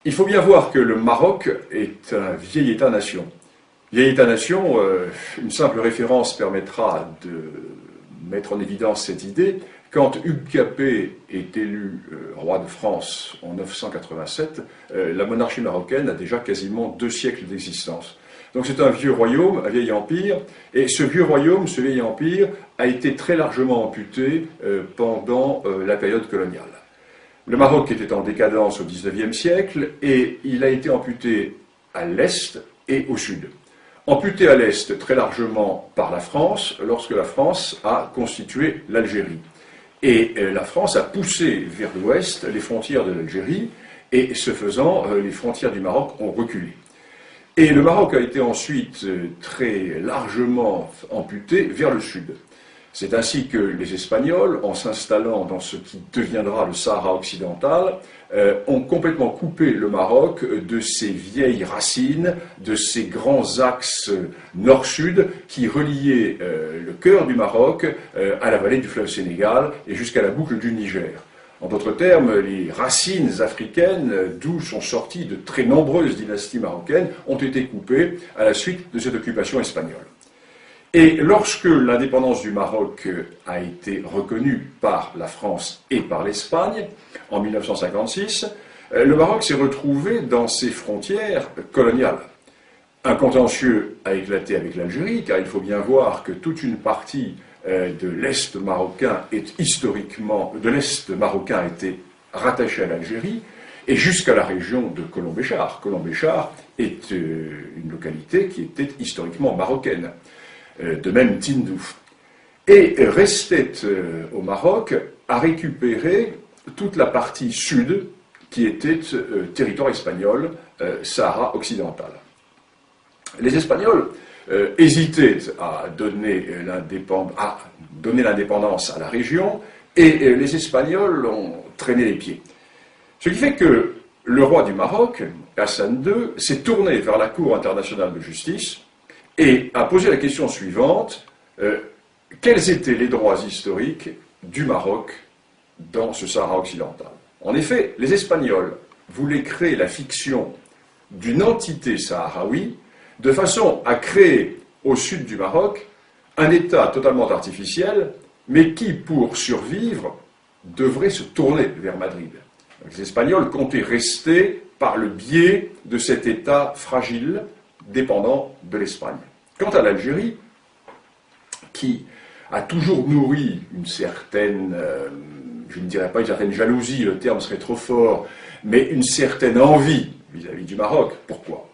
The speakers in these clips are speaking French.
Il faut bien voir que le Maroc est un vieil État-nation. Vieil État-nation, une simple référence permettra de mettre en évidence cette idée. Quand Hugues Capet est élu roi de France en 987, la monarchie marocaine a déjà quasiment 2 siècles d'existence. Donc c'est un vieux royaume, un vieil empire, et ce vieux royaume, ce vieil empire, a été très largement amputé pendant la période coloniale. Le Maroc était en décadence au XIXe siècle, et il a été amputé à l'est et au sud. Amputé à l'est très largement par la France, lorsque la France a constitué l'Algérie. Et la France a poussé vers l'ouest les frontières de l'Algérie, et ce faisant, les frontières du Maroc ont reculé. Et le Maroc a été ensuite très largement amputé vers le sud. C'est ainsi que les Espagnols, en s'installant dans ce qui deviendra le Sahara occidental, ont complètement coupé le Maroc de ses vieilles racines, de ses grands axes nord-sud qui reliaient le cœur du Maroc à la vallée du fleuve Sénégal et jusqu'à la boucle du Niger. En d'autres termes, les racines africaines, d'où sont sorties de très nombreuses dynasties marocaines, ont été coupées à la suite de cette occupation espagnole. Et lorsque l'indépendance du Maroc a été reconnue par la France et par l'Espagne, en 1956, le Maroc s'est retrouvé dans ses frontières coloniales. Un contentieux a éclaté avec l'Algérie, car il faut bien voir que toute une partie de l'Est marocain est historiquement, de l'Est marocain était rattaché à l'Algérie, et jusqu'à la région de Colombéchar. Colombéchar est une localité qui était historiquement marocaine. De même Tindouf. Et restait au Maroc à récupérer toute la partie sud qui était territoire espagnol, Sahara occidental. Les Espagnols hésitaient à donner l'indépendance à la région, et les Espagnols ont traîné les pieds. Ce qui fait que le roi du Maroc, Hassan II, s'est tourné vers la Cour internationale de justice et a posé la question suivante, quels étaient les droits historiques du Maroc dans ce Sahara occidental? En effet, les Espagnols voulaient créer la fiction d'une entité sahraoui de façon à créer au sud du Maroc un État totalement artificiel, mais qui, pour survivre, devrait se tourner vers Madrid. Donc, les Espagnols comptaient rester par le biais de cet État fragile, dépendant de l'Espagne. Quant à l'Algérie, qui a toujours nourri une certaine, je ne dirais pas une certaine jalousie, le terme serait trop fort, mais une certaine envie vis-à-vis du Maroc. Pourquoi?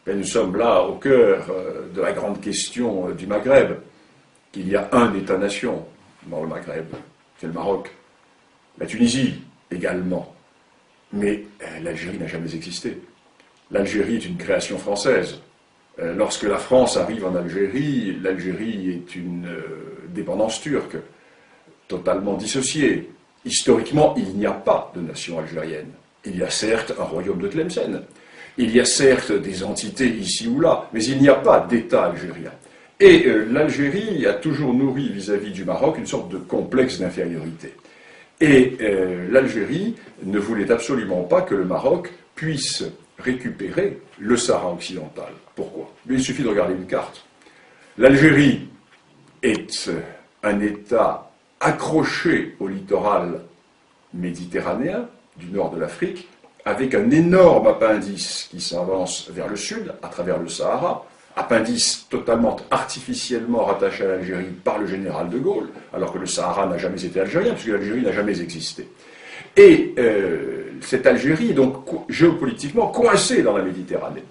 Ben, nous sommes là au cœur de la grande question du Maghreb, qu'il y a un État-nation dans le Maghreb, c'est le Maroc. La Tunisie également, mais l'Algérie n'a jamais existé. L'Algérie est une création française. Lorsque la France arrive en Algérie, l'Algérie est une dépendance turque, totalement dissociée. Historiquement, il n'y a pas de nation algérienne. Il y a certes un royaume de Tlemcen, il y a certes des entités ici ou là, mais il n'y a pas d'État algérien. Et l'Algérie a toujours nourri vis-à-vis du Maroc une sorte de complexe d'infériorité. Et l'Algérie ne voulait absolument pas que le Maroc puisse récupérer le Sahara occidental. Pourquoi? Mais il suffit de regarder une carte. L'Algérie est un État accroché au littoral méditerranéen du nord de l'Afrique, avec un énorme appendice qui s'avance vers le sud, à travers le Sahara, appendice totalement artificiellement rattaché à l'Algérie par le général de Gaulle, alors que le Sahara n'a jamais été algérien, puisque l'Algérie n'a jamais existé. Et cette Algérie est donc géopolitiquement coincée dans la Méditerranée.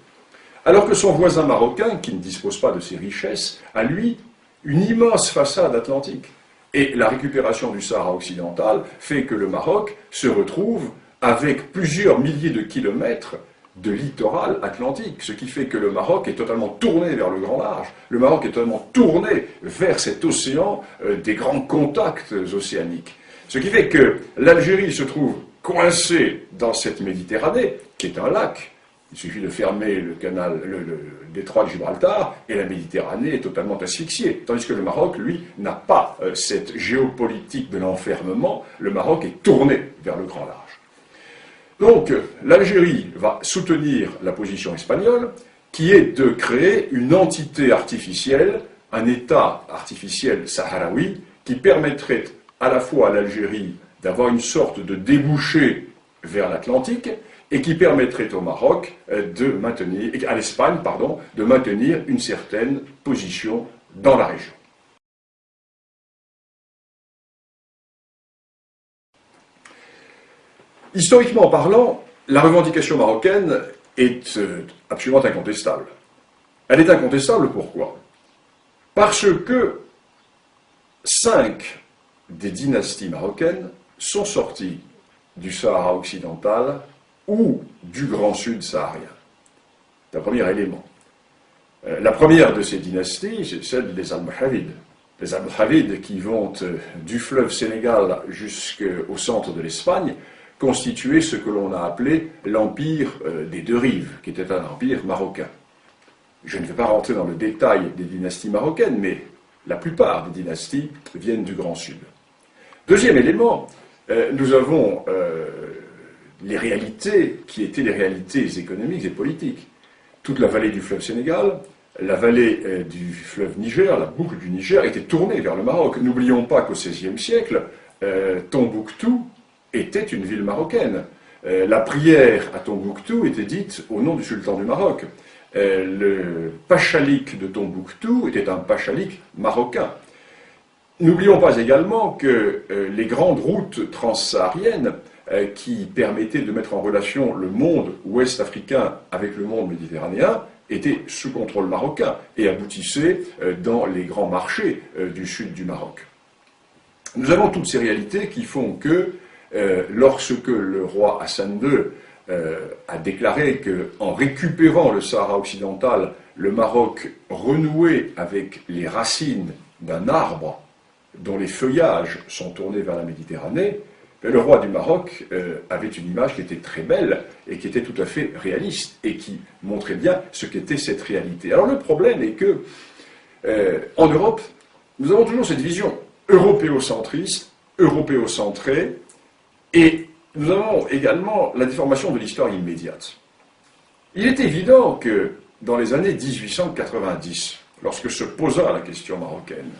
Alors que son voisin marocain, qui ne dispose pas de ces richesses, a lui une immense façade atlantique. Et la récupération du Sahara occidental fait que le Maroc se retrouve avec plusieurs milliers de kilomètres de littoral atlantique, ce qui fait que le Maroc est totalement tourné vers le grand large. Le Maroc est totalement tourné vers cet océan des grands contacts océaniques. Ce qui fait que l'Algérie se trouve coincée dans cette Méditerranée, qui est un lac. Il suffit de fermer le détroit de Gibraltar et la Méditerranée est totalement asphyxiée. Tandis que le Maroc, lui, n'a pas cette géopolitique de l'enfermement. Le Maroc est tourné vers le grand large. Donc, l'Algérie va soutenir la position espagnole, qui est de créer une entité artificielle, un État artificiel sahraoui, qui permettrait à la fois à l'Algérie d'avoir une sorte de débouché vers l'Atlantique, et qui permettrait au Maroc de maintenir, à l'Espagne, pardon, de maintenir une certaine position dans la région. Historiquement parlant, la revendication marocaine est absolument incontestable. Elle est incontestable pourquoi? Parce que 5 des dynasties marocaines sont sorties du Sahara occidental ou du Grand Sud saharien. C'est un premier élément. La première de ces dynasties, c'est celle des Almohavides. Les Almohavides qui vont du fleuve Sénégal jusqu'au centre de l'Espagne constituaient ce que l'on a appelé l'empire des deux rives, qui était un empire marocain. Je ne vais pas rentrer dans le détail des dynasties marocaines, mais la plupart des dynasties viennent du Grand Sud. Deuxième élément, nous avons les réalités qui étaient les réalités économiques et politiques. Toute la vallée du fleuve Sénégal, la vallée du fleuve Niger, la boucle du Niger, était tournée vers le Maroc. N'oublions pas qu'au XVIe siècle, Tombouctou était une ville marocaine. La prière à Tombouctou était dite au nom du sultan du Maroc. Le pachalik de Tombouctou était un pachalik marocain. N'oublions pas également que les grandes routes transsahariennes qui permettaient de mettre en relation le monde ouest-africain avec le monde méditerranéen étaient sous contrôle marocain et aboutissaient dans les grands marchés du sud du Maroc. Nous avons toutes ces réalités qui font que lorsque le roi Hassan II a déclaré qu'en récupérant le Sahara occidental, le Maroc renouait avec les racines d'un arbre dont les feuillages sont tournés vers la Méditerranée, le roi du Maroc avait une image qui était très belle et qui était tout à fait réaliste et qui montrait bien ce qu'était cette réalité. Alors le problème est que en Europe, nous avons toujours cette vision européocentriste, européocentrée, et nous avons également la déformation de l'histoire immédiate. Il est évident que dans les années 1890, lorsque se posa la question marocaine,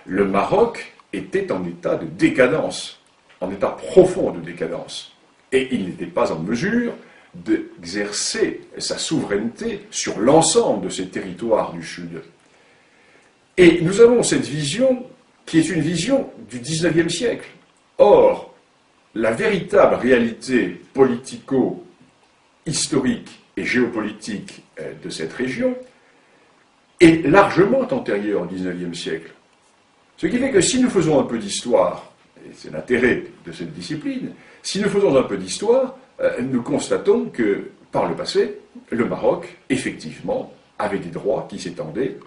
le Maroc était en état de décadence, en état profond de décadence. Et il n'était pas en mesure d'exercer sa souveraineté sur l'ensemble de ces territoires du Sud. Et nous avons cette vision qui est une vision du XIXe siècle. Or, la véritable réalité politico-historique et géopolitique de cette région est largement antérieure au XIXe siècle. Ce qui fait que si nous faisons un peu d'histoire, et c'est l'intérêt de cette discipline, si nous faisons un peu d'histoire, nous constatons que, par le passé, le Maroc, effectivement, avait des droits qui s'étendaient,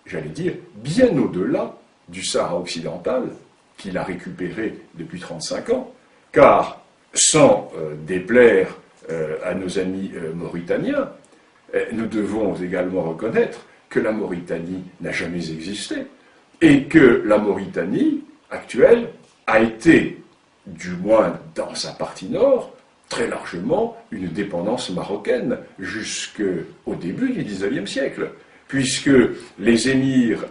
j'allais dire, bien au-delà du Sahara occidental, qu'il a récupéré depuis 35 ans, car, sans déplaire à nos amis mauritaniens, nous devons également reconnaître que la Mauritanie n'a jamais existé, et que la Mauritanie actuelle a été, du moins dans sa partie nord, très largement une dépendance marocaine jusqu'au début du XIXe siècle, puisque les émirs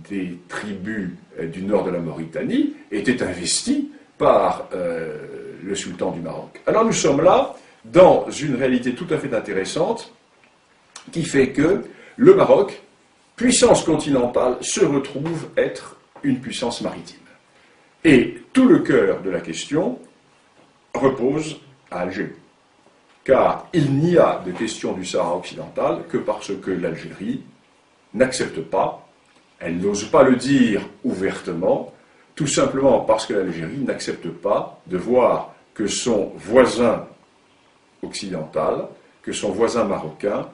des tribus du nord de la Mauritanie étaient investis par le sultan du Maroc. Alors nous sommes là dans une réalité tout à fait intéressante qui fait que le Maroc, puissance continentale, se retrouve être une puissance maritime. Et tout le cœur de la question repose à Alger. Car il n'y a de question du Sahara occidental que parce que l'Algérie n'accepte pas, elle n'ose pas le dire ouvertement, tout simplement parce que l'Algérie n'accepte pas de voir que son voisin occidental, que son voisin marocain,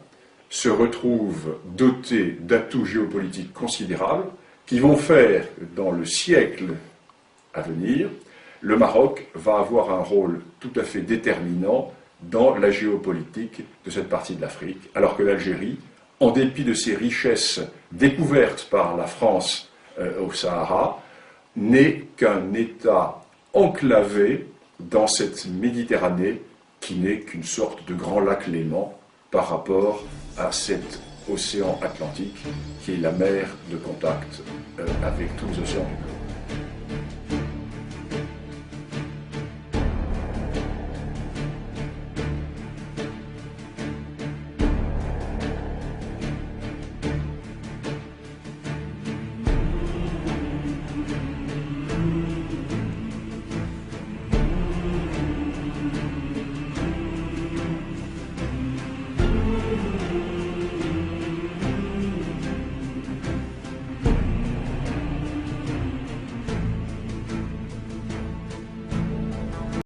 se retrouve doté d'atouts géopolitiques considérables qui vont faire, dans le siècle à venir, le Maroc va avoir un rôle tout à fait déterminant dans la géopolitique de cette partie de l'Afrique, alors que l'Algérie, en dépit de ses richesses découvertes par la France au Sahara, n'est qu'un État enclavé dans cette Méditerranée qui n'est qu'une sorte de grand lac Léman par rapport à cet océan Atlantique qui est la mer de contact avec tous les océans du globe.